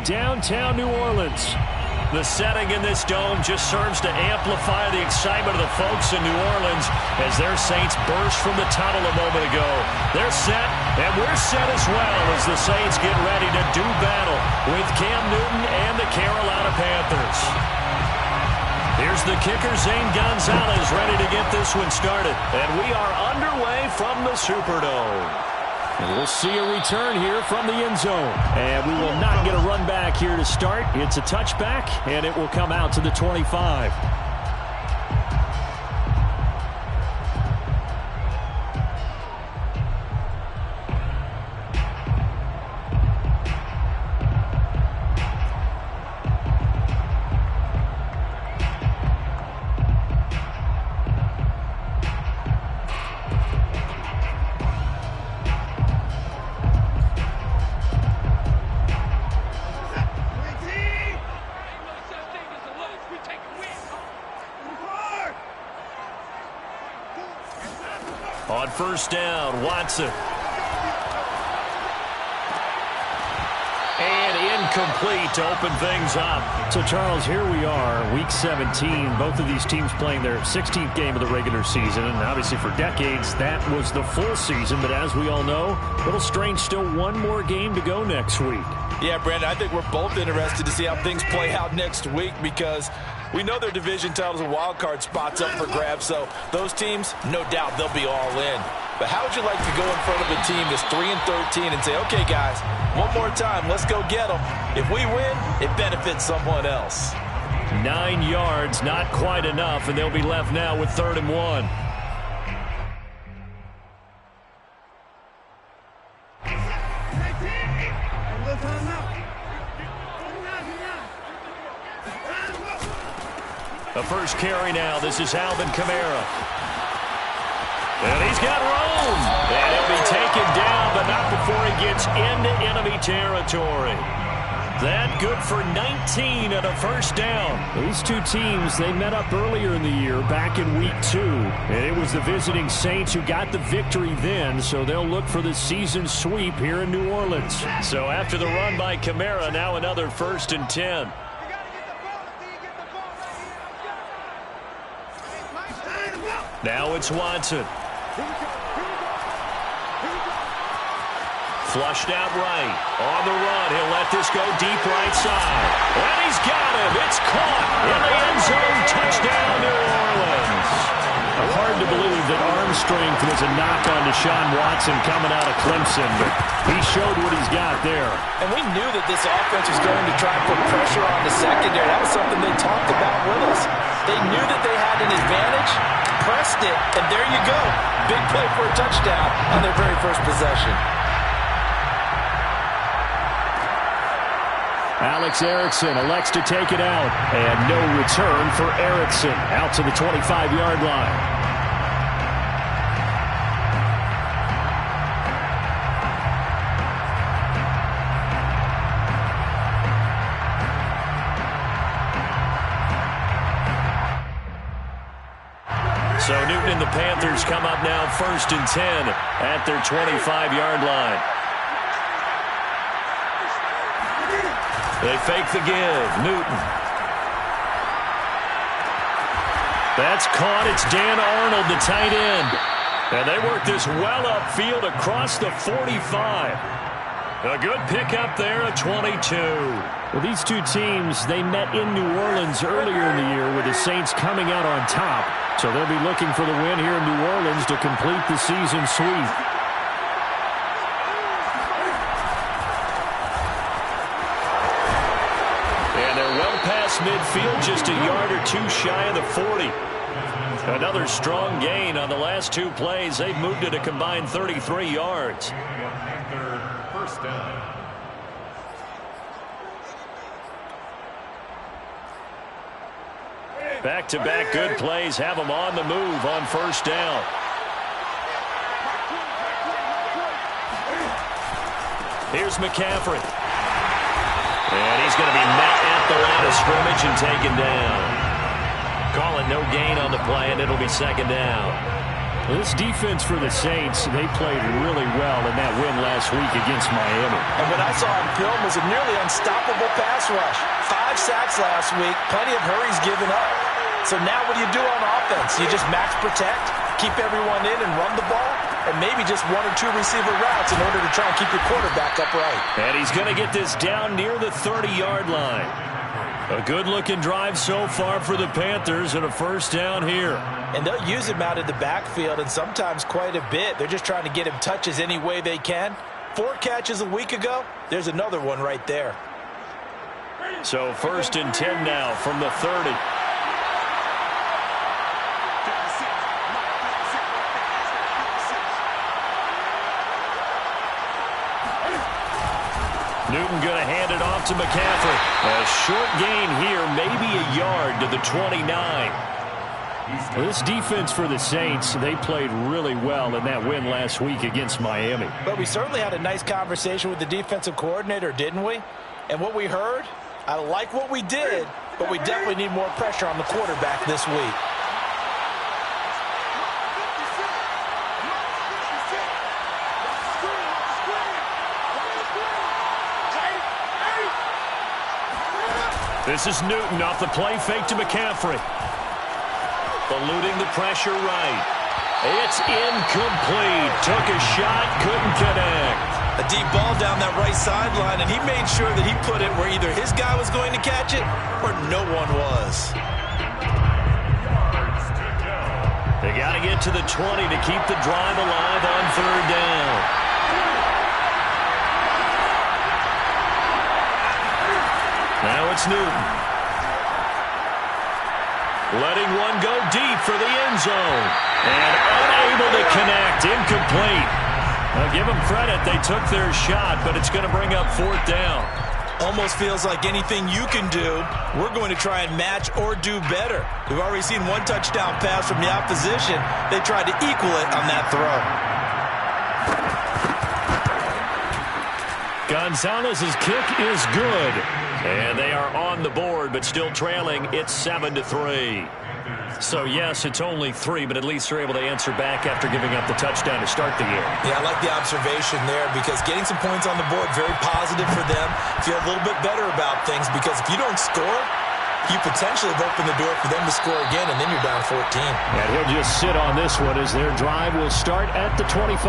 downtown New Orleans. The setting in this dome just serves to amplify the excitement of the folks in New Orleans as their Saints burst from the tunnel a moment ago. They're set, and we're set as well as the Saints get ready to do battle with Cam Newton and the Carolina Panthers. Here's the kicker, Zane Gonzalez, ready to get this one started. And we are underway from the Superdome. And we'll see a return here from the end zone. And we will not get a run back here to start. It's a touchback, and it will come out to the 25. On first down, Watson. And incomplete to open things up. So, Charles, here we are, Week 17. Both of these teams playing their 16th game of the regular season. And obviously for decades, that was the full season. But as we all know, a little strange, still one more game to go next week. Yeah, Brandon, I think we're both interested to see how things play out next week because we know their division titles and wild card spots up for grabs, so those teams, no doubt, they'll be all in. But how would you like to go in front of a team that's 3-13 and say, okay, guys, one more time, let's go get them. If we win, it benefits someone else. 9 yards, not quite enough, and they'll be left now with 3rd and 1. The first carry now. This is Alvin Kamara. And he's got room. And he'll be taken down, but not before he gets into enemy territory. That good for 19 and a first down. These two teams, they met up earlier in the year, back in Week 2. And it was the visiting Saints who got the victory then, so they'll look for the season sweep here in New Orleans. So after the run by Kamara, now another 1st and 10. Now it's Watson. Flushed out right. On the run. He'll let this go deep right side. And he's got him. It's caught in the end zone. Touchdown, New Orleans. Hard to believe that arm strength was a knock on Deshaun Watson coming out of Clemson, but he showed what he's got there. And we knew that this offense was going to try and put pressure on the secondary. That was something they talked about with us. They knew that they had an advantage, pressed it, and there you go. Big play for a touchdown on their very first possession. Alex Erickson elects to take it out, and no return for Erickson out to the 25-yard line. So Newton and the Panthers come up now 1st and 10 at their 25-yard line. They fake the give. Newton. That's caught. It's Dan Arnold, the tight end. And they work this well upfield across the 45. A good pickup there at 22. Well, these two teams, they met in New Orleans earlier in the year with the Saints coming out on top. So they'll be looking for the win here in New Orleans to complete the season sweep. And they're well past midfield, just a yard or two shy of the 40. Another strong gain on the last two plays. They've moved it a combined 33 yards. First down. Back-to-back good plays have them on the move on first down. Here's McCaffrey. And he's going to be met at the line of scrimmage and taken down. Call it no gain on the play, and it'll be 2nd down. This defense for the Saints, they played really well in that win last week against Miami. And what I saw on film was a nearly unstoppable pass rush. 5 sacks last week, plenty of hurries given up. So now what do you do on offense? You just max protect, keep everyone in and run the ball, and maybe just 1 or 2 receiver routes in order to try and keep your quarterback upright. And he's going to get this down near the 30-yard line. A good-looking drive so far for the Panthers and a first down here. And they'll use him out of the backfield and sometimes quite a bit. They're just trying to get him touches any way they can. 4 catches a week ago. There's another one right there. So first and 10 now from the 30. Newton going to hand it off to McCaffrey. A short gain here, maybe a yard to the 29. This defense for the Saints, they played really well in that win last week against Miami. But we certainly had a nice conversation with the defensive coordinator, didn't we? And what we heard, I like what we did, but we definitely need more pressure on the quarterback this week. This is Newton off the play fake to McCaffrey. Eluding the pressure right. It's incomplete. Took a shot, couldn't connect. A deep ball down that right sideline, and he made sure that he put it where either his guy was going to catch it or no one was. They got to get to the 20 to keep the drive alive on third down. Now it's Newton. Letting one go deep for the end zone. And unable to connect. Incomplete. Now give them credit. They took their shot, but it's going to bring up fourth down. Almost feels like anything you can do, we're going to try and match or do better. We've already seen 1 touchdown pass from the opposition. They tried to equal it on that throw. Gonzalez's kick is good. And they are on the board, but still trailing. It's 7-3. So, yes, it's only 3, but at least they're able to answer back after giving up the touchdown to start the game. Yeah, I like the observation there because getting some points on the board, very positive for them. Feel a little bit better about things because if you don't score, you potentially have opened the door for them to score again, and then you're down 14. And he'll just sit on this one as their drive will start at the 25.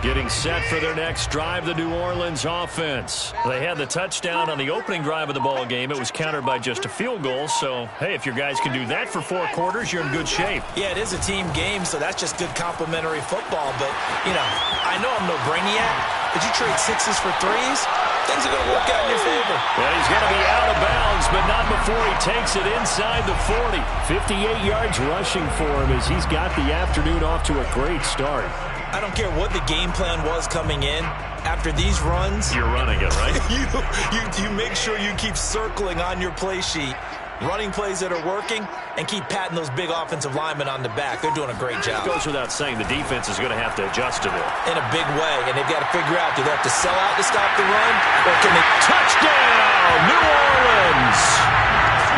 Getting set for their next drive, the New Orleans offense. They had the touchdown on the opening drive of the ball game. It was countered by just a field goal. So, hey, if your guys can do that for 4 quarters, you're in good shape. Yeah, it is a team game, so that's just good complimentary football. But, you know, I know I'm no brainiac, but you trade 6s for 3s, things are going to work out in your favor. Well, he's going to be out of bounds, but not before he takes it inside the 40. 58 yards rushing for him as he's got the afternoon off to a great start. I don't care what the game plan was coming in. After these runs, you're running it, right? you make sure you keep circling on your play sheet, running plays that are working, and keep patting those big offensive linemen on the back. They're doing a great job. It goes without saying the defense is going to have to adjust to it. In a big way, and they've got to figure out, do they have to sell out to stop the run, or can they... Touchdown, New Orleans!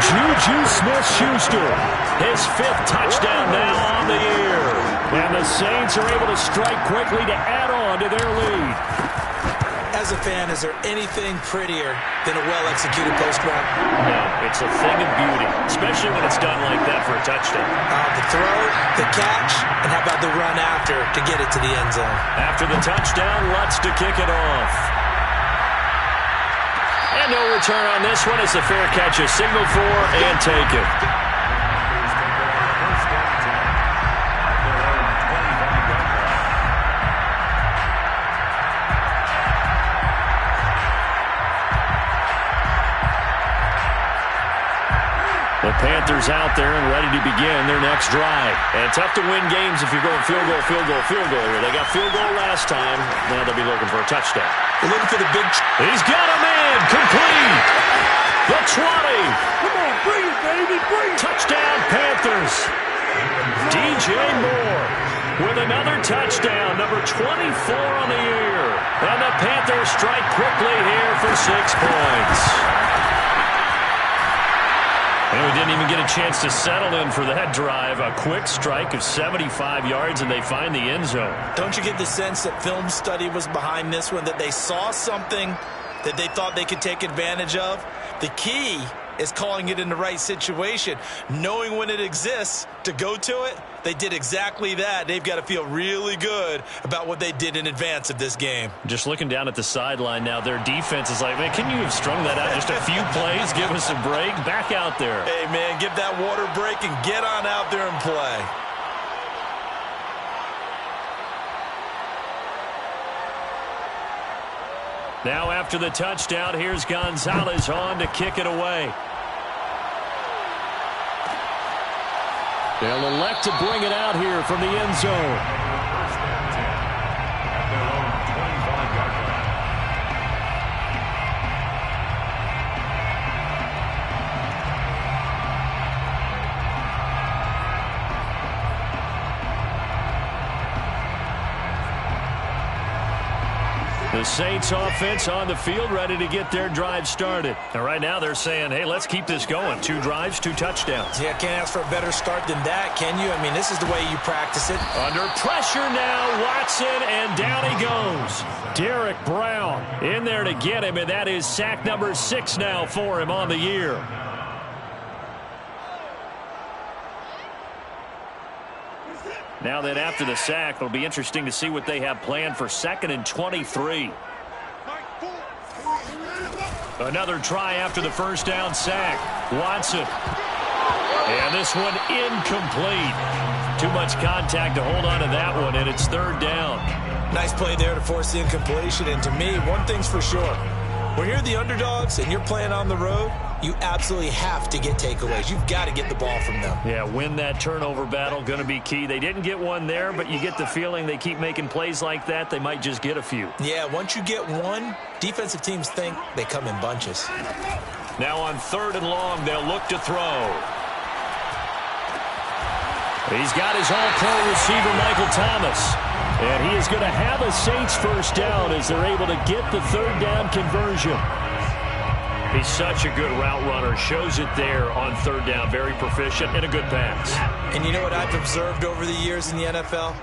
Juju Smith-Schuster, his 5th touchdown now on the year. And the Saints are able to strike quickly to add on to their lead. As a fan, is there anything prettier than a well-executed post route? No, it's a thing of beauty, especially when it's done like that for a touchdown. The throw, the catch, and how about the run after to get it to the end zone? After the touchdown, Lutz to kick it off. And no return on this one. It's a fair catch, a signal for, and take it. The Panthers out there and ready to begin their next drive. And tough to win games if you're going field goal, field goal, field goal here. They got field goal last time. Now they'll be looking for a touchdown. They're looking for the big... He's got him in. Complete. The 20. Come on, bring it, baby, bring it. Touchdown, Panthers. DJ Moore with another touchdown, number 24 on the year. And the Panthers strike quickly here for 6 points. And we didn't even get a chance to settle in for that drive. A quick strike of 75 yards, and they find the end zone. Don't you get the sense that film study was behind this one, that they saw something that they thought they could take advantage of? The key is calling it in the right situation, knowing when it exists to go to it. They did exactly that. They've got to feel really good about what they did in advance of this game. Just looking down at the sideline now, their defense is like, man, can you have strung that out just a few plays? Give us a break. Back out there. Hey, man, give that water break and get on out there and play. Now after the touchdown, here's Gonzalez on to kick it away. They'll elect to bring it out here from the end zone. The Saints offense on the field ready to get their drive started. And right now they're saying, hey, let's keep this going. 2 drives, 2 touchdowns. Yeah, can't ask for a better start than that, can you? I mean, this is the way you practice it. Under pressure now, Watson, and down he goes. Derek Brown in there to get him, and that is sack number 6 now for him on the year. Now then, after the sack, it'll be interesting to see what they have planned for 2nd and 23. Another try after the first down sack. Watson. And this one incomplete. Too much contact to hold on to that one, and it's 3rd down. Nice play there to force the incompletion. And to me, one thing's for sure. When you're the underdogs and you're playing on the road, you absolutely have to get takeaways. You've got to get the ball from them. Yeah, win that turnover battle, going to be key. They didn't get one there, but you get the feeling they keep making plays like that, they might just get a few. Yeah, once you get one, defensive teams think they come in bunches. Now on 3rd and long, they'll look to throw. He's got his all-pro receiver, Michael Thomas. And he is going to have a Saints first down as they're able to get the 3rd down conversion. He's such a good route runner. Shows it there on 3rd down. Very proficient and a good pass. And you know what I've observed over the years in the NFL?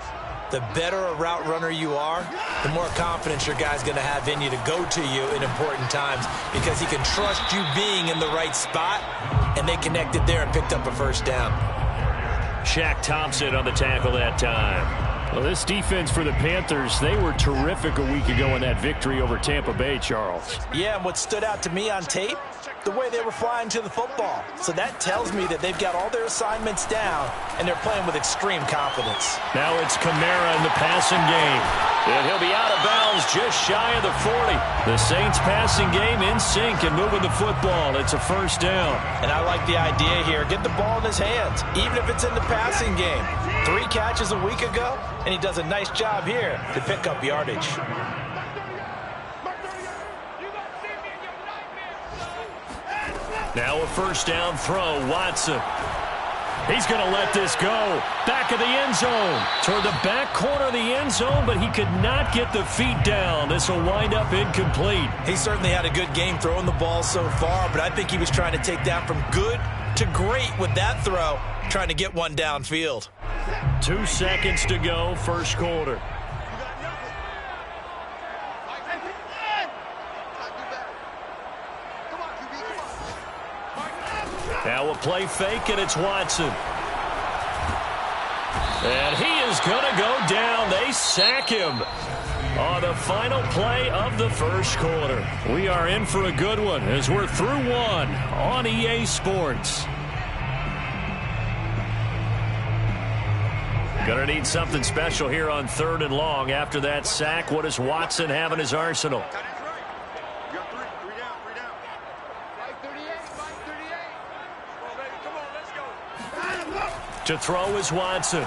The better a route runner you are, the more confidence your guy's going to have in you to go to you in important times because he can trust you being in the right spot, and they connected there and picked up a first down. Shaq Thompson on the tackle that time. Well, this defense for the Panthers, they were terrific a week ago in that victory over Tampa Bay, Charles. Yeah, and what stood out to me on tape, the way they were flying to the football. So that tells me that they've got all their assignments down, and they're playing with extreme confidence. Now it's Kamara in the passing game. And he'll be out of bounds just shy of the 40. The Saints passing game in sync and moving the football. It's a first down. And I like the idea here. Get the ball in his hands, even if it's in the passing game. 3 catches a week ago, and he does a nice job here to pick up yardage. Now a first down throw, Watson. He's going to let this go. Back of the end zone. Toward the back corner of the end zone, but he could not get the feet down. This will wind up incomplete. He certainly had a good game throwing the ball so far, but I think he was trying to take that from good to great with that throw, trying to get one downfield. 2 seconds to go, first quarter. Now a play fake, and it's Watson. And he is going to go down. They sack him on the final play of the first quarter. We are in for a good one as we're through one on EA Sports. Going to need something special here on 3rd and long. After that sack, what does Watson have in his arsenal? To throw is Watson.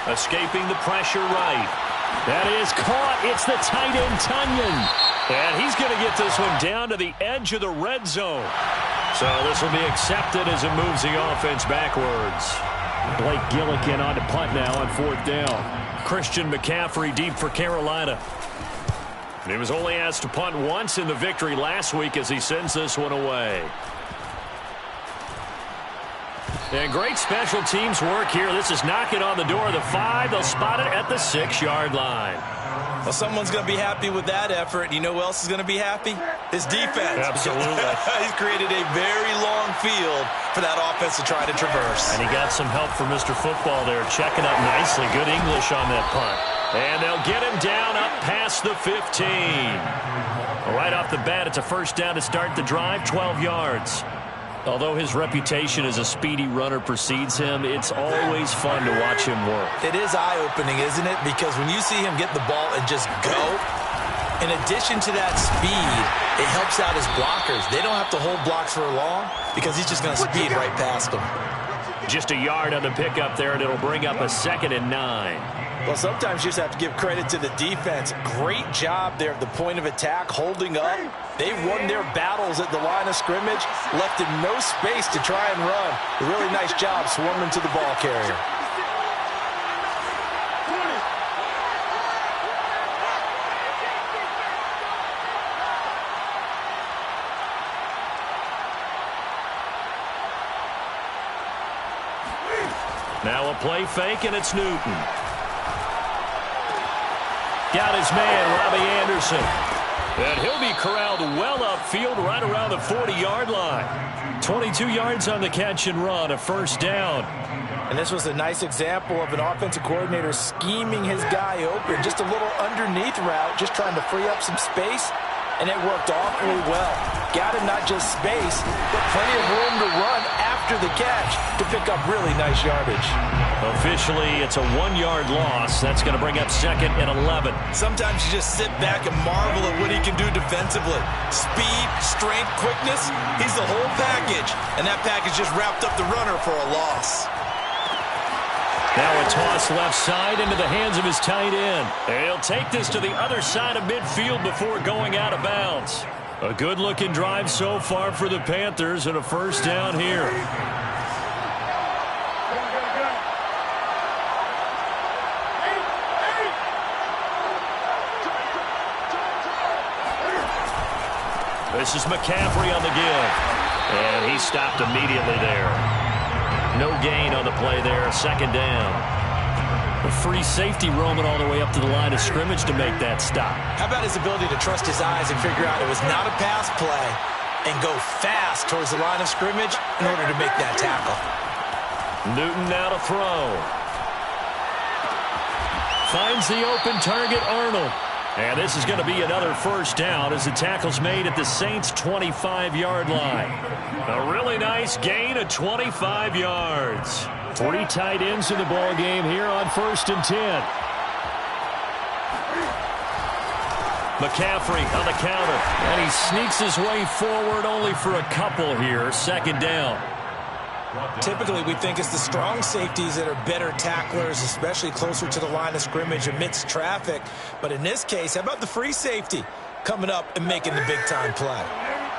Escaping the pressure right. That is caught. It's the tight end, Tunyon. And he's going to get this one down to the edge of the red zone. So this will be accepted as it moves the offense backwards. Blake Gillikin on to punt now on 4th down. Christian McCaffrey deep for Carolina. He was only asked to punt once in the victory last week as he sends this one away. And great special teams work here. This is knocking on the door of the 5. They'll spot it at the 6-yard line. Well, someone's going to be happy with that effort. You know who else is going to be happy? His defense. Absolutely. He's created a very long field for that offense to try to traverse. And he got some help from Mr. Football there, checking up nicely. Good English on that punt. And they'll get him down up past the 15. Right off the bat, it's a first down to start the drive, 12 yards. Although his reputation as a speedy runner precedes him, it's always fun to watch him work. It is eye-opening, isn't it? Because when you see him get the ball and just go, in addition to that speed, it helps out his blockers. They don't have to hold blocks for long because he's just going to speed right past them. Just a yard on the pickup there, and it'll bring up a 2nd and 9. Well, sometimes you just have to give credit to the defense. Great job there at the point of attack, holding up. They won their battles at the line of scrimmage, left him no space to try and run. A really nice job swarming to the ball carrier. Now a play fake, and it's Newton. Got his man, Robbie Anderson. And he'll be corralled well upfield right around the 40-yard line. 22 yards on the catch and run, a first down. And this was a nice example of an offensive coordinator scheming his guy open. Just a little underneath route, just trying to free up some space. And it worked awfully well. Got him not just space, but plenty of room to run after the catch to pick up really nice yardage. Officially, it's a 1-yard loss. That's going to bring up 2nd and 11. Sometimes you just sit back and marvel at what he can do defensively. Speed, strength, quickness, he's the whole package. And that package just wrapped up the runner for a loss. Now a toss left side into the hands of his tight end. And he'll take this to the other side of midfield before going out of bounds. A good-looking drive so far for the Panthers and a first down here. This is McCaffrey on the give. And he stopped immediately there. No gain on the play there, 2nd down. A free safety roaming all the way up to the line of scrimmage to make that stop. How about his ability to trust his eyes and figure out it was not a pass play and go fast towards the line of scrimmage in order to make that tackle. Newton now to throw. Finds the open target, Arnold. And this is going to be another first down as the tackle's made at the Saints' 25-yard line. A really nice gain of 25 yards. 3 tight ends in the ball game here on 1st and 10. McCaffrey on the counter. And he sneaks his way forward only for a couple here. 2nd down. Typically, we think it's the strong safeties that are better tacklers, especially closer to the line of scrimmage amidst traffic. But in this case, how about the free safety coming up and making the big-time play?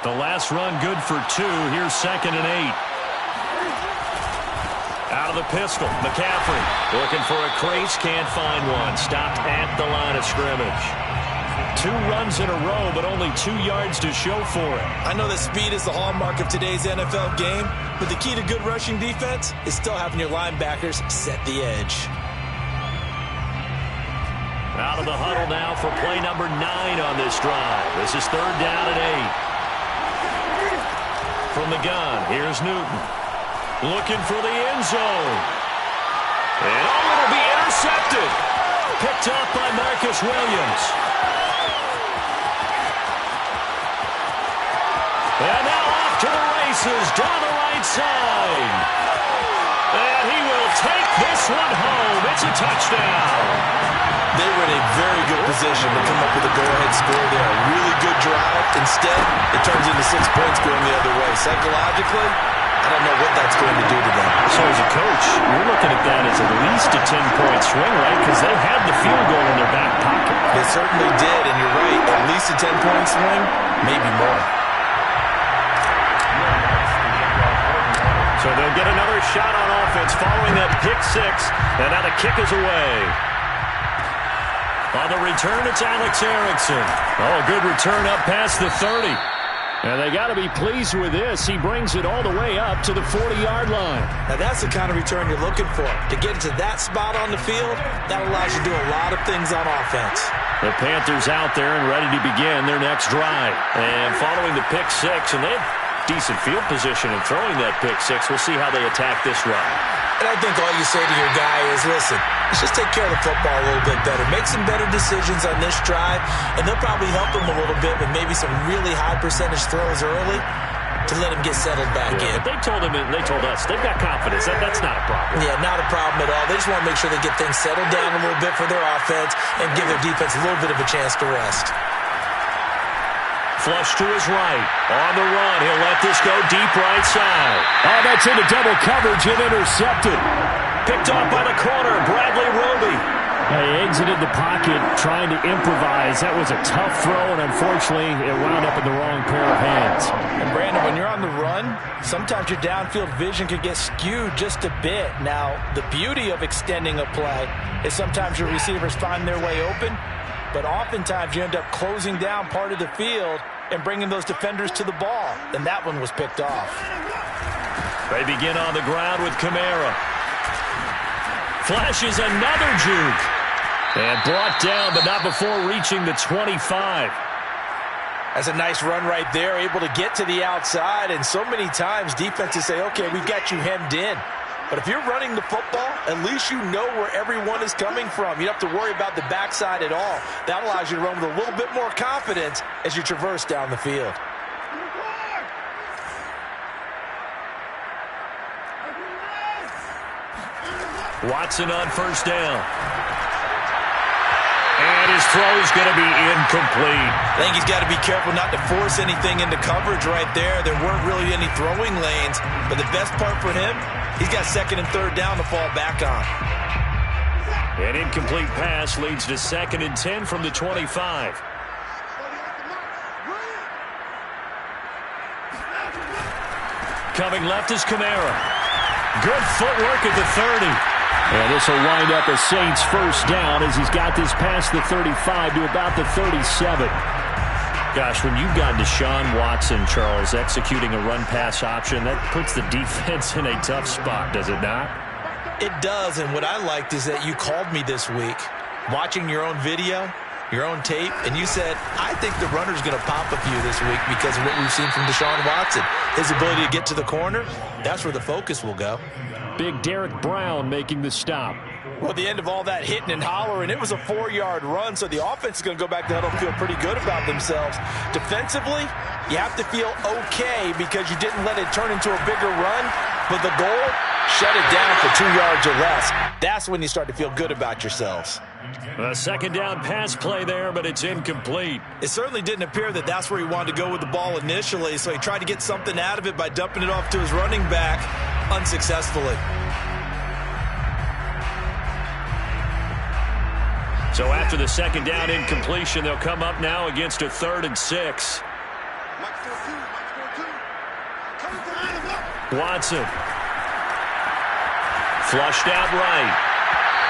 The last run good for 2. Here's 2nd and 8. Out of the pistol, McCaffrey looking for a crease, can't find one. Stopped at the line of scrimmage. 2 runs in a row, but only 2 yards to show for it. I know that speed is the hallmark of today's NFL game, but the key to good rushing defense is still having your linebackers set the edge. Out of the huddle now for play number 9 on this drive. This is 3rd down and 8. From the gun, here's Newton. Looking for the end zone. And it'll be intercepted. Picked up by Marcus Williams. And now off to the races down the right side. And he will take this one home. It's a touchdown. They were in a very good position to come up with a go-ahead score there. A really good drive. Instead, it turns into 6 points going the other way. Psychologically, I don't know what that's going to do to them. So as a coach, you're looking at that as at least a 10-point swing, right? Because they had the field goal in their back pocket. They certainly did, and you're right. At least a 10-point swing, maybe more. So they'll get another shot on offense following that pick six, and now the kick is away. On the return, it's Alex Erickson. Oh, good return up past the 30. And they got to be pleased with this. He brings it all the way up to the 40-yard line. Now that's the kind of return you're looking for. To get into that spot on the field, that allows you to do a lot of things on offense. The Panthers out there and ready to begin their next drive. And following the pick six, and they have decent field position in throwing that pick six. We'll see how they attack this run. And I think all you say to your guy is, listen, let's just take care of the football a little bit better. Make some better decisions on this drive, and they'll probably help him a little bit with maybe some really high percentage throws early to let him get settled back in. But they told him, and they told us, they've got confidence. That's not a problem. Yeah, not a problem at all. They just want to make sure they get things settled down a little bit for their offense and give their defense a little bit of a chance to rest. Flush to his right. On the run. He'll let this go deep right side. Oh, that's into double coverage and intercepted. Picked off by the corner, Bradley Roby. He exited the pocket trying to improvise. That was a tough throw, and unfortunately, it wound up in the wrong pair of hands. And Brandon, when you're on the run, sometimes your downfield vision can get skewed just a bit. Now, the beauty of extending a play is sometimes your receivers find their way open, but oftentimes you end up closing down part of the field and bringing those defenders to the ball. And that one was picked off. They begin on the ground with Kamara. Flashes another juke. And brought down, but not before reaching the 25. That's a nice run right there, able to get to the outside. And so many times defenses say, okay, we've got you hemmed in. But if you're running the football, at least you know where everyone is coming from. You don't have to worry about the backside at all. That allows you to run with a little bit more confidence as you traverse down the field. Watson on first down. And his throw is going to be incomplete. I think he's got to be careful not to force anything into coverage right there. There weren't really any throwing lanes. But the best part for him, he's got second and third down to fall back on. An incomplete pass leads to 2nd and 10 from the 25. Coming left is Kamara. Good footwork at the 30. And this will wind up a Saints first down as he's got this past the 35 to about the 37. Gosh, when you've got Deshaun Watson, Charles, executing a run-pass option, that puts the defense in a tough spot, does it not? It does, and what I liked is that you called me this week, watching your own video, your own tape, and you said, I think the runner's going to pop a few this week because of what we've seen from Deshaun Watson. His ability to get to the corner, that's where the focus will go. Big Derek Brown making the stop. Well, at the end of all that hitting and hollering, it was a 4-yard run, so the offense is going to go back to huddle and feel pretty good about themselves. Defensively, you have to feel okay because you didn't let it turn into a bigger run, but the goal, shut it down for 2 yards or less. That's when you start to feel good about yourselves. A second down pass play there, but it's incomplete. It certainly didn't appear that that's where he wanted to go with the ball initially, so he tried to get something out of it by dumping it off to his running back unsuccessfully. So after the second down incompletion, they'll come up now against a 3rd and 6. Watson. Flushed out right.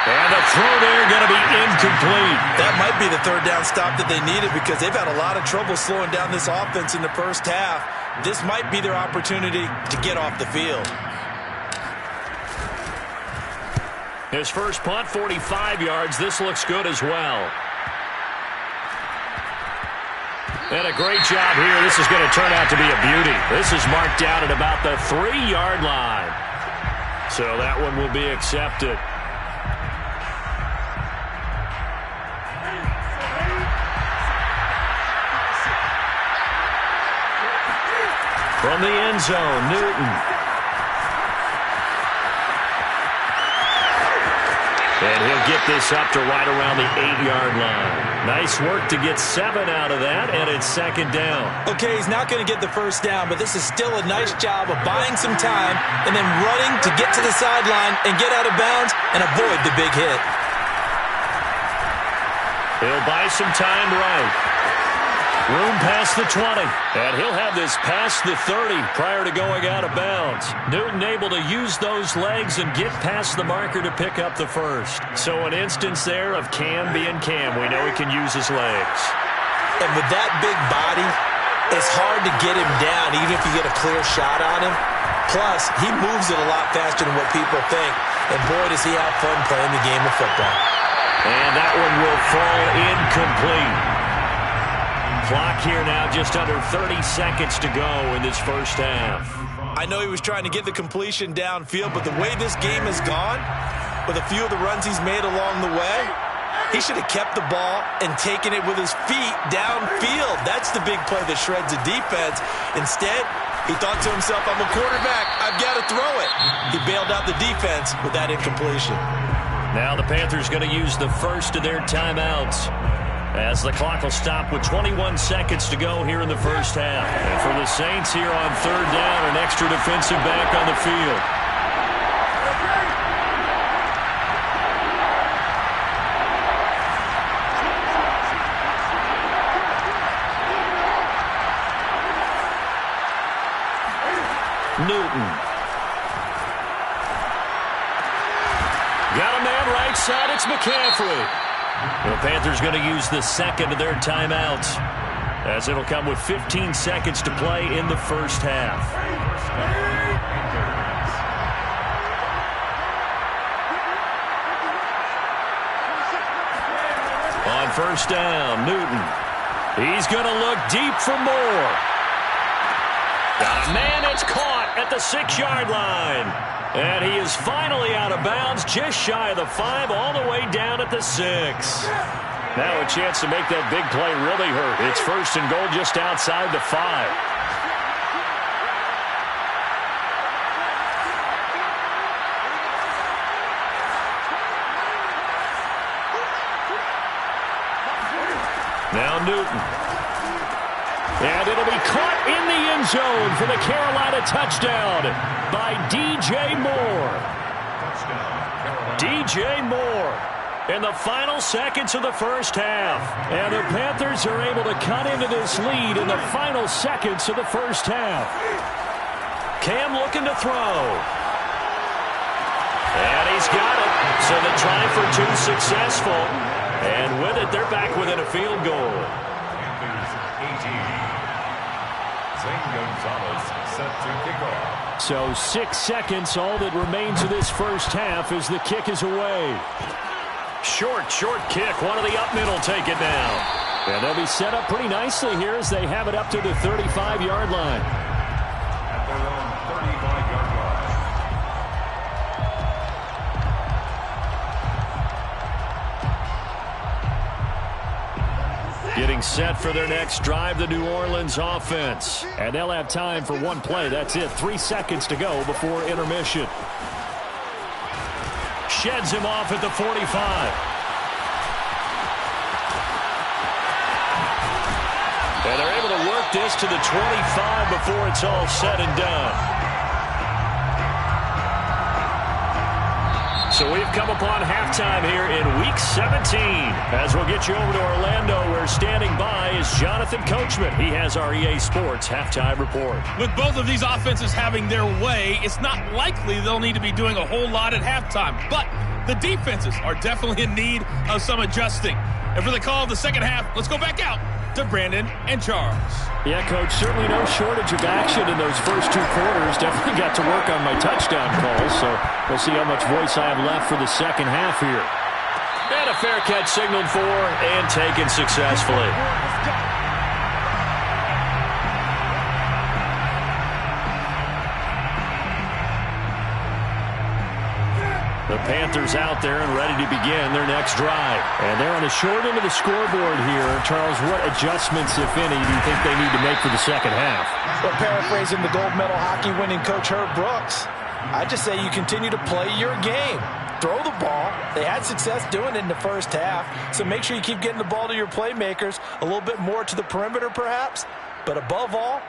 And the throw there going to be incomplete. That might be the third down stop that they needed because they've had a lot of trouble slowing down this offense in the first half. This might be their opportunity to get off the field. His first punt, 45 yards. This looks good as well. And a great job here. This is going to turn out to be a beauty. This is marked down at about the 3-yard line. So that one will be accepted. From the end zone, Newton. And he'll get this up to right around the 8-yard line. Nice work to get 7 out of that, and it's second down. Okay, he's not going to get the first down, but this is still a nice job of buying some time and then running to get to the sideline and get out of bounds and avoid the big hit. He'll buy some time right. Room past the 20, and he'll have this past the 30 prior to going out of bounds. Newton able to use those legs and get past the marker to pick up the first. So an instance there of Cam being Cam. We know he can use his legs. And with that big body, it's hard to get him down even if you get a clear shot on him. Plus, he moves it a lot faster than what people think. And boy, does he have fun playing the game of football. And that one will fall incomplete. Clock here now, just under 30 seconds to go in this first half. I know he was trying to get the completion downfield, but the way this game has gone, with a few of the runs he's made along the way, he should have kept the ball and taken it with his feet downfield. That's the big play that shreds the defense. Instead, he thought to himself, I'm a quarterback, I've got to throw it. He bailed out the defense with that incompletion. Now the Panthers going to use the first of their timeouts, as the clock will stop with 21 seconds to go here in the first half. And for the Saints here on third down, an extra defensive back on the field. Newton. Got a man right side, it's McCaffrey. The Panthers going to use the second of their timeouts, as it'll come with 15 seconds to play in the first half. On first down, Newton. He's going to look deep for more. Got a man, it's caught at the 6-yard line. And he is finally out of bounds, just shy of the 5, all the way down at the 6. Now a chance to make that big play really hurt. It's first and goal just outside the 5. Now Newton. And it'll be caught in the end zone for the Carolina touchdown by DJ Moore. DJ Moore in the final seconds of the first half. And the Panthers are able to cut into this lead in the final seconds of the first half. Cam looking to throw. And he's got it. So the try for 2 successful. And with it, they're back within a field goal. So 6 seconds, all that remains of this first half as the kick is away. Short kick. One of the up men will take it now. And they'll be set up pretty nicely here as they have it up to the 35-yard line. At their own 35-yard line. Getting set for their next drive, the New Orleans offense. And they'll have time for one play. That's it. 3 seconds to go before intermission. Sheds him off at the 45. And they're able to work this to the 25 before it's all said and done. So we've come upon halftime here in Week 17. As we'll get you over to Orlando, where standing by is Jonathan Coachman. He has our EA Sports halftime report. With both of these offenses having their way, it's not likely they'll need to be doing a whole lot at halftime. But the defenses are definitely in need of some adjusting. And for the call of the second half, let's go back out to Brandon and Charles. Yeah, Coach, certainly no shortage of action in those first 2 quarters. Definitely got to work on my touchdown calls, so we'll see how much voice I have left for the second half here. And a fair catch signaled for and taken successfully. The Panthers out there and ready to begin their next drive. And they're on the short end of the scoreboard here. Charles, what adjustments, if any, do you think they need to make for the second half? Well, paraphrasing the gold medal hockey winning coach Herb Brooks, I just say you continue to play your game. throw the ball. They had success doing it in the first half, so make sure you keep getting the ball to your playmakers, a little bit more to the perimeter perhaps, but above all,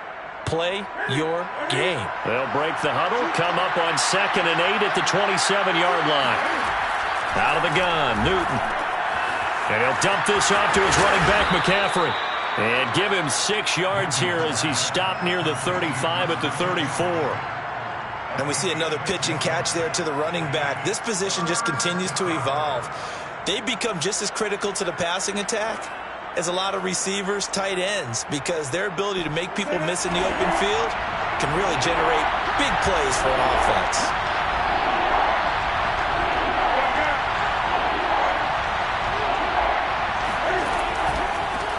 play your game. They'll break the huddle, come up on 2nd and 8 at the 27-yard line. Out of the gun, Newton. And he'll dump this off to his running back, McCaffrey. And give him 6 yards here as he stopped near the 35 at the 34. And we see another pitch and catch there to the running back. This position just continues to evolve. They become just as critical to the passing attack as a lot of receivers, tight ends, because their ability to make people miss in the open field can really generate big plays for an offense.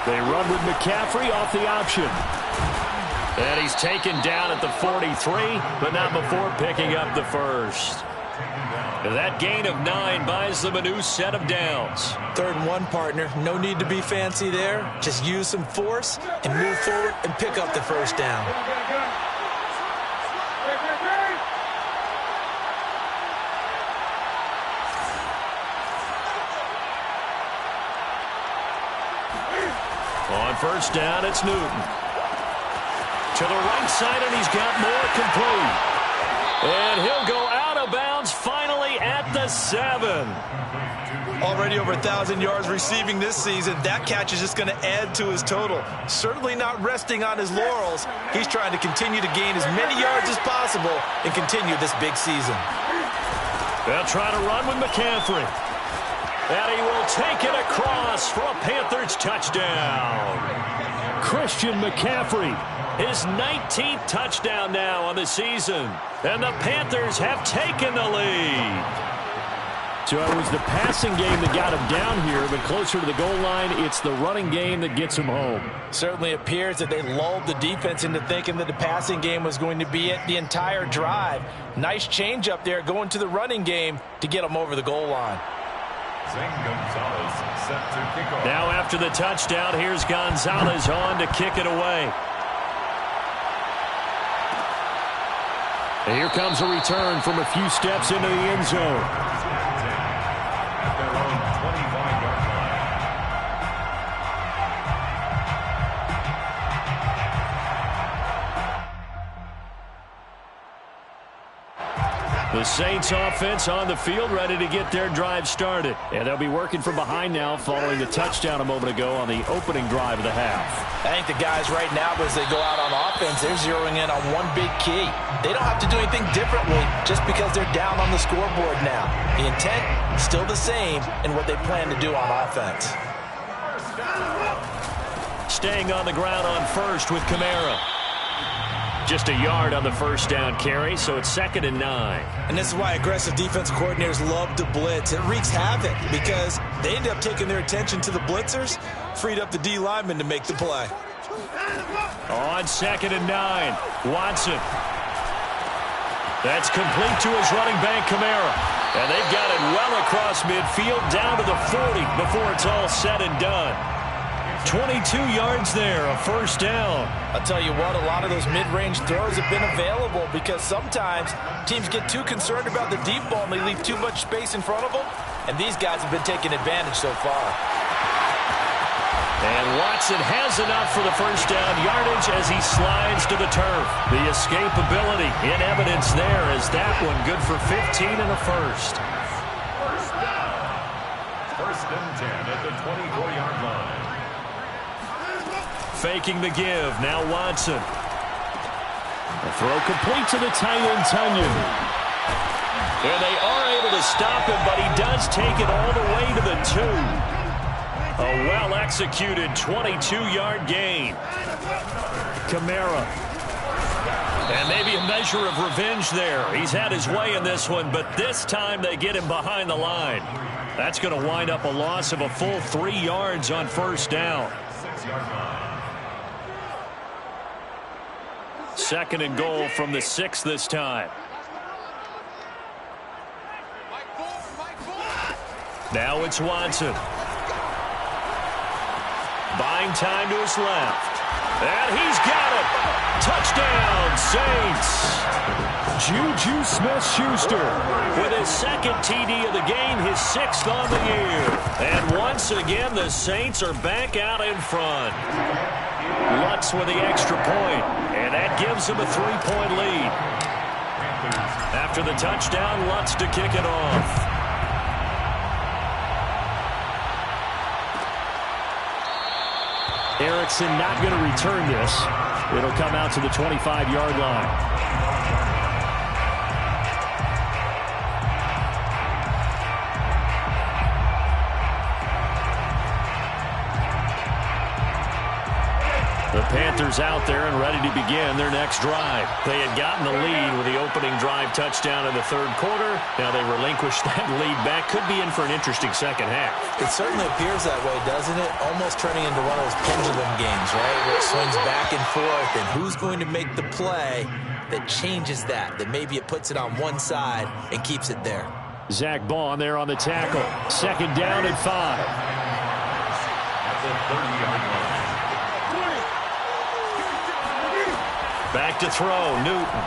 They run with McCaffrey off the option. And he's taken down at the 43, but not before picking up the first. That gain of 9 buys them a new set of downs. 3rd and 1, partner. No need to be fancy there. Just use some force and move forward and pick up the first down. On first down, it's Newton. To the right side, and he's got more complete. And he'll go out of bounds finally at the 7. Already over 1,000 yards receiving this season. That catch is just going to add to his total. Certainly not resting on his laurels. He's trying to continue to gain as many yards as possible and continue this big season. They'll try to run with McCaffrey. And he will take it across for a Panthers touchdown. Christian McCaffrey. His 19th touchdown now on the season. And the Panthers have taken the lead. So it was the passing game that got him down here, but closer to the goal line, it's the running game that gets him home. Certainly appears that they lulled the defense into thinking that the passing game was going to be it the entire drive. Nice change up there going to the running game to get them over the goal line. Gonzalez set to kick off. Now after the touchdown, here's Gonzalez on to kick it away. And here comes a return from a few steps into the end zone. At their own 25-yard line. The Saints offense on the field, ready to get their drive started. And they'll be working from behind now following the touchdown a moment ago on the opening drive of the half. I think the guys right now, as they go out on offense, they're zeroing in on one big key. They don't have to do anything differently just because they're down on the scoreboard now. The intent, still the same in what they plan to do on offense. Staying on the ground on first with Kamara. Just a yard on the first down carry, so it's 2nd and 9. And this is why aggressive defensive coordinators love to blitz. It wreaks havoc because they end up taking their attention to the blitzers, freed up the D lineman to make the play. On 2nd and 9, Watson. That's complete to his running back, Kamara. And they've got it well across midfield, down to the 40 before it's all said and done. 22 yards there, a first down. I'll tell you what, a lot of those mid-range throws have been available because sometimes teams get too concerned about the deep ball and they leave too much space in front of them, and these guys have been taking advantage so far. And Watson has enough for the first down yardage as he slides to the turf. The escapability in evidence there as that one good for 15 and a first. First down. 1st and 10 at the 24-yard line. Faking the give, now Watson. A throw complete to the tight end, Tunyon. And they are able to stop him, but he does take it all the way to the 2. A well-executed 22-yard gain. Kamara. And maybe a measure of revenge there. He's had his way in this one, but this time they get him behind the line. That's going to wind up a loss of a full 3 yards on first down. 6-yard line. 2nd and goal from the 6 this time. Now it's Watson. Buying time to his left. And he's got it. Touchdown, Saints. Juju Smith-Schuster with his second TD of the game, his 6th on the year. And once again, the Saints are back out in front. Lutz with the extra point, and that gives them a 3-point lead. After the touchdown, Lutz to kick it off. Erickson not going to return this. It'll come out to the 25-yard line. The Panthers out there and ready to begin their next drive. They had gotten the lead with the opening drive touchdown in the third quarter. Now they relinquished that lead back. Could be in for an interesting second half. It certainly appears that way, doesn't it? Almost turning into one of those pendulum games, right? Where it swings back and forth, and who's going to make the play that changes that maybe it puts it on one side and keeps it there. Zach Baun there on the tackle. Second down and 5. At the 30-yard line. Back to throw, Newton.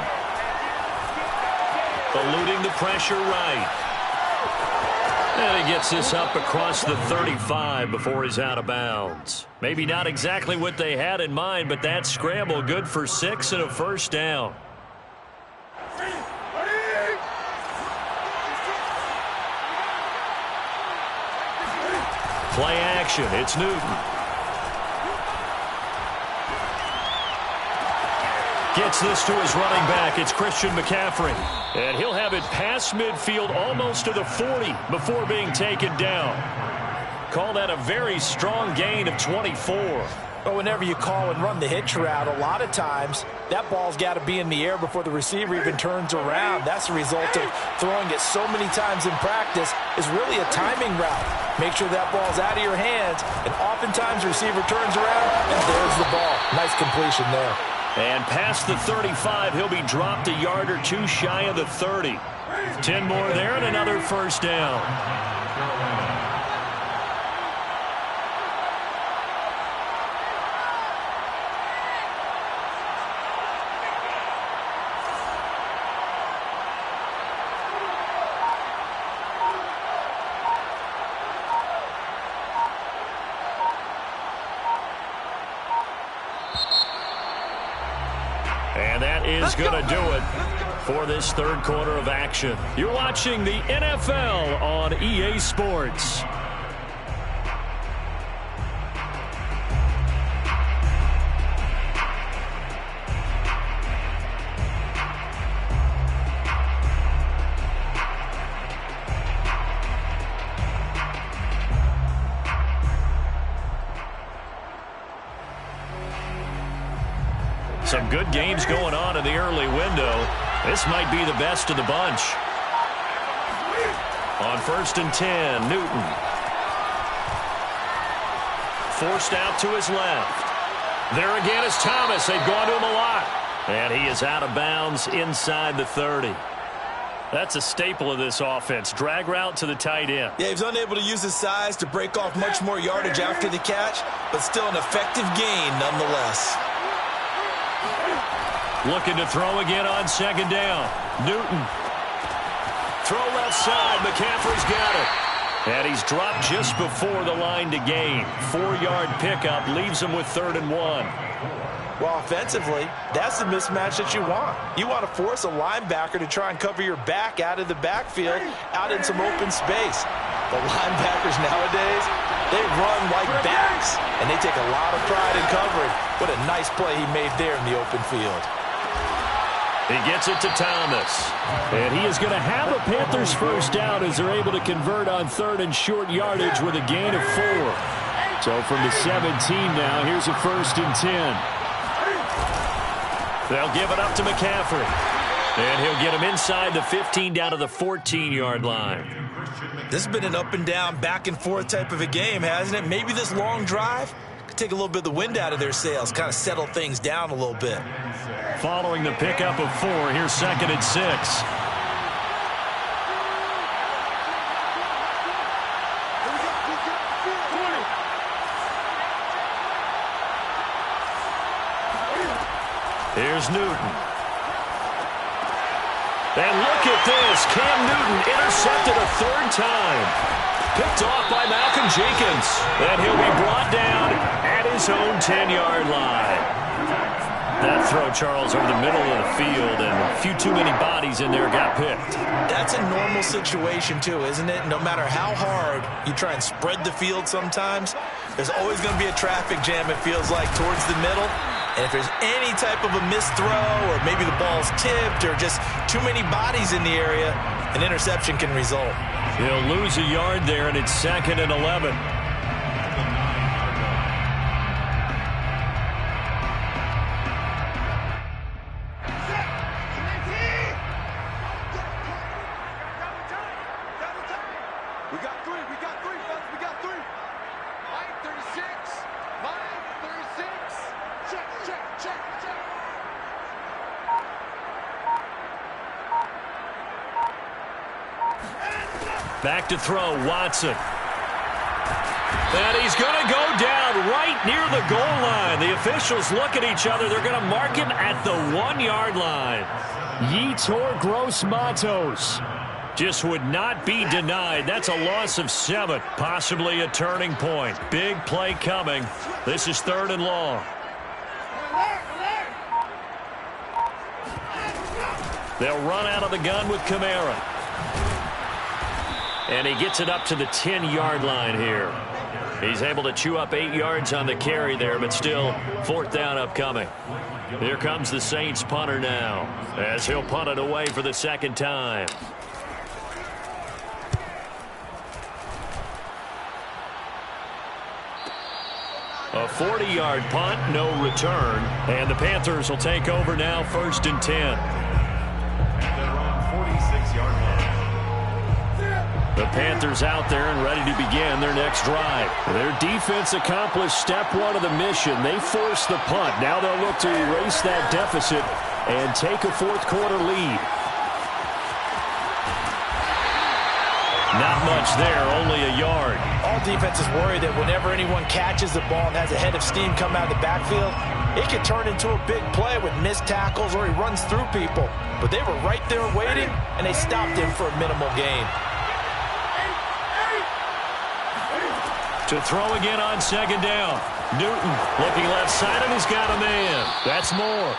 Eluding the pressure right. And he gets this up across the 35 before he's out of bounds. Maybe not exactly what they had in mind, but that scramble good for 6 and a first down. Play action, it's Newton. Gets this to his running back. It's Christian McCaffrey. And he'll have it past midfield almost to the 40 before being taken down. Call that a very strong gain of 24. But whenever you call and run the hitch route, a lot of times that ball's got to be in the air before the receiver even turns around. That's the result of throwing it so many times in practice. Is really a timing route. Make sure that ball's out of your hands, and oftentimes the receiver turns around, and there's the ball. Nice completion there. And past the 35, he'll be dropped a yard or two shy of the 30. 10 more there and another first down. And that is going to do it for this third quarter of action. You're watching the NFL on EA Sports. Some good games going on in the early window. This might be the best of the bunch. On 1st and 10, Newton. Forced out to his left. There again is Thomas. They've gone to him a lot. And he is out of bounds inside the 30. That's a staple of this offense. Drag route to the tight end. Yeah, he was unable to use his size to break off much more yardage after the catch, but still an effective gain nonetheless. Looking to throw again on second down. Newton. Throw left side. McCaffrey's got it. And he's dropped just before the line to gain. 4-yard pickup leaves him with 3rd and 1. Well, offensively, that's the mismatch that you want. You want to force a linebacker to try and cover your back out of the backfield, out in some open space. The linebackers nowadays, they run like backs, and they take a lot of pride in covering. What a nice play he made there in the open field. He gets it to Thomas. And he is going to have a Panthers first down as they're able to convert on 3rd and short yardage with a gain of 4. So from the 17 now, here's a 1st and 10. They'll give it up to McCaffrey. And he'll get him inside the 15 down to the 14-yard line. This has been an up and down, back and forth type of a game, hasn't it? Maybe this long drive could take a little bit of the wind out of their sails, kind of settle things down a little bit. Following the pickup of 4, here's 2nd and 6. Here's Newton. And look at this. Cam Newton intercepted a third time. Picked off by Malcolm Jenkins. And he'll be brought down at his own 10-yard line. That throw, Charles, over the middle of the field, and a few too many bodies in there got picked. That's a normal situation, too, isn't it? No matter how hard you try and spread the field sometimes, there's always going to be a traffic jam, it feels like, towards the middle. And if there's any type of a missed throw, or maybe the ball's tipped, or just too many bodies in the area, an interception can result. He'll lose a yard there, and it's 2nd and 11. Back to throw, Watson. And he's going to go down right near the goal line. The officials look at each other. They're going to mark him at the 1-yard line. Yetur Gross-Matos just would not be denied. That's a loss of 7, possibly a turning point. Big play coming. This is 3rd and long. They'll run out of the gun with Kamara. And he gets it up to the 10-yard line here. He's able to chew up 8 yards on the carry there, but still 4th down upcoming. Here comes the Saints punter now, as he'll punt it away for the 2nd time. A 40-yard punt, no return. And the Panthers will take over now, 1st and 10. And they're on 46-yard line. The Panthers out there and ready to begin their next drive. Their defense accomplished step 1 of the mission. They forced the punt. Now they'll look to erase that deficit and take a 4th quarter lead. Not much there, only a yard. All defenses worry that whenever anyone catches the ball and has a head of steam come out of the backfield, it can turn into a big play with missed tackles or he runs through people. But they were right there waiting, and they stopped him for a minimal gain. To throw again on 2nd down. Newton looking left side, and he's got a man. That's more.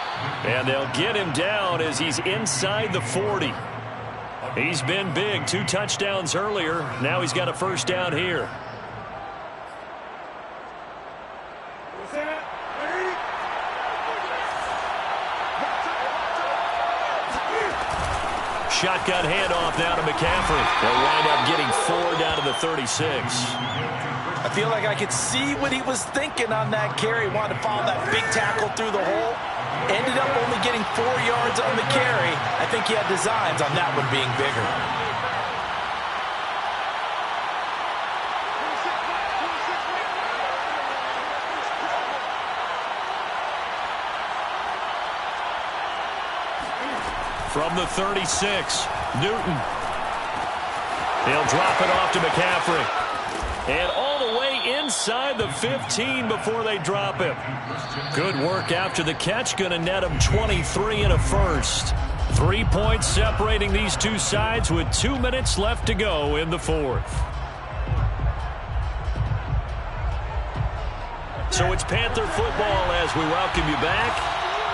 And they'll get him down as he's inside the 40. He's been big. 2 touchdowns earlier. Now he's got a 1st down here. Shotgun handoff now to McCaffrey. They'll wind up getting 4 down to the 36. I feel like I could see what he was thinking on that carry. Wanted to follow that big tackle through the hole. Ended up only getting 4 yards on the carry. I think he had designs on that one being bigger. From the 36, Newton. He'll drop it off to McCaffrey. And all the way inside the 15 before they drop him. Good work after the catch. Going to net him 23 and a 1st. 3 points separating these two sides with 2 minutes left to go in the 4th. So it's Panther football as we welcome you back.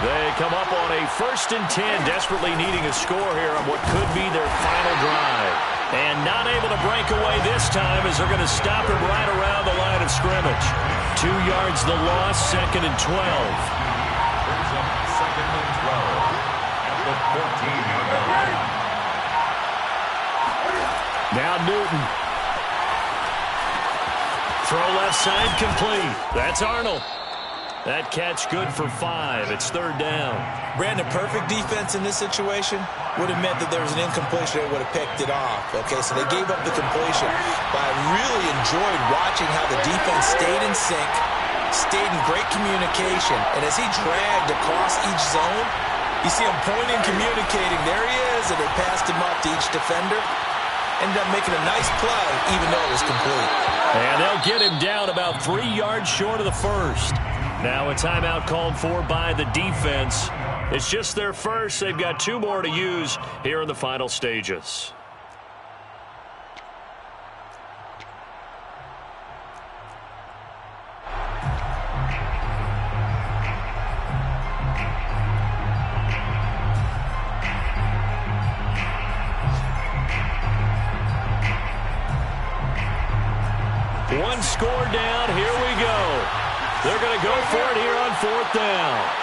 They come up on a 1st and 10, desperately needing a score here on what could be their final drive. And not able to break away this time as they're going to stop him right around the line of scrimmage. 2 yards the loss, 2nd and 12. Brings up 2nd and 12 at the 14-yard line. Now Newton. Throw left side complete. That's Arnold. That catch good for 5. It's 3rd down. Brandon, perfect defense in this situation would have meant that there was an incompletion that would have picked it off. Okay, so they gave up the completion. But I really enjoyed watching how the defense stayed in sync, stayed in great communication. And as he dragged across each zone, you see him pointing, communicating. There he is, and they passed him up to each defender. Ended up making a nice play, even though it was complete. And they'll get him down about 3 yards short of the 1st. Now a timeout called for by the defense. It's just their first. They've got 2 more to use here in the final stages. One score down. Here we go. They're going to go for it here on 4th down.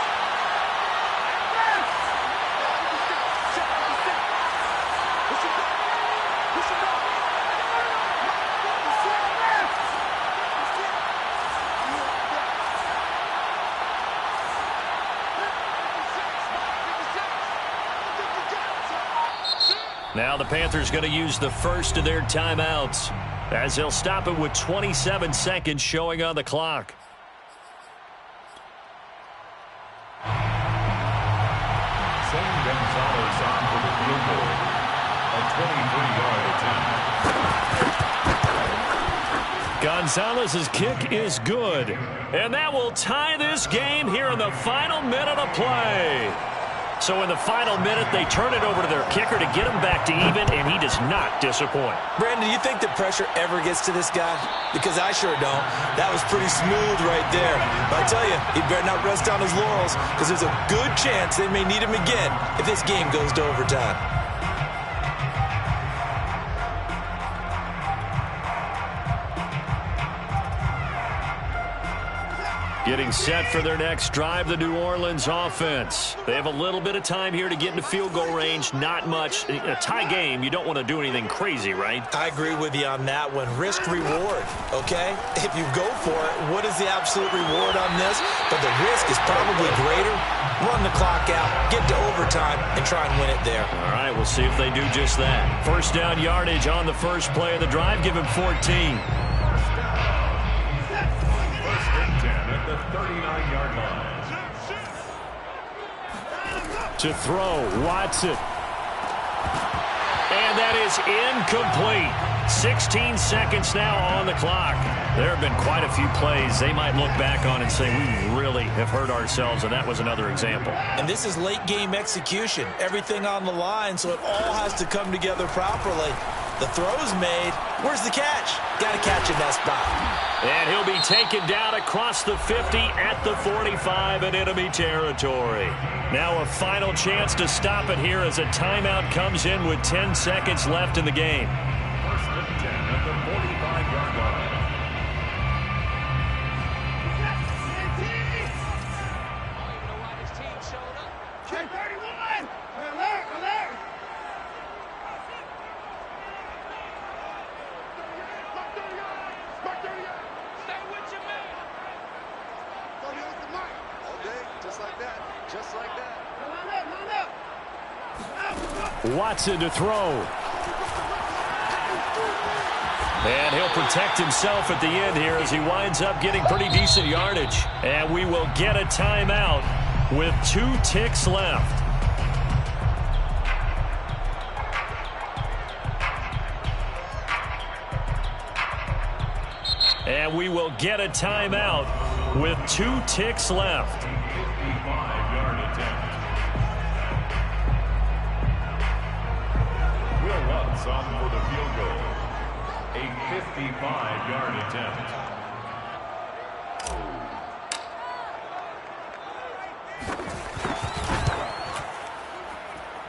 Now the Panthers going to use the first of their timeouts, as they'll stop it with 27 seconds showing on the clock. Gonzalez on for the field goal. A 23-yard attempt. Gonzalez's kick is good. And that will tie this game here in the final minute of play. So in the final minute, they turn it over to their kicker to get him back to even, and he does not disappoint. Brandon, do you think the pressure ever gets to this guy? Because I sure don't. That was pretty smooth right there. But I tell you, he better not rest on his laurels, because there's a good chance they may need him again if this game goes to overtime. Getting set for their next drive, the New Orleans offense. They have a little bit of time here to get into field goal range. Not much. A tie game, you don't want to do anything crazy, right? I agree with you on that one. Risk-reward, okay? If you go for it, what is the absolute reward on this? But the risk is probably greater. Run the clock out, get to overtime, and try and win it there. All right, we'll see if they do just that. First down yardage on the first play of the drive. Give him 14. The 39-yard line. To throw, Watson. And that is incomplete. 16 seconds now on the clock. There have been quite a few plays they might look back on and say, we really have hurt ourselves, and that was another example. And this is late-game execution. Everything on the line, so it all has to come together properly. The throw's made. Where's the catch? Got to catch in that spot. And he'll be taken down across the 50 at the 45 in enemy territory. Now a final chance to stop it here as a timeout comes in with 10 seconds left in the game. First and 10 at the 45-yard line. Watson to throw. And he'll protect himself at the end here as he winds up getting pretty decent yardage. And we will get a timeout with 2 ticks left. And we will get a timeout with 2 ticks left. 55-yard attempt. On for the field goal. A 55-yard attempt.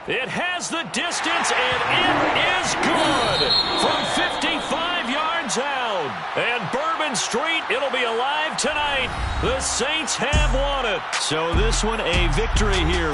It has the distance, and it is good from 55 yards out. And Bourbon Street, it'll be alive tonight. The Saints have won it. So this one, a victory here.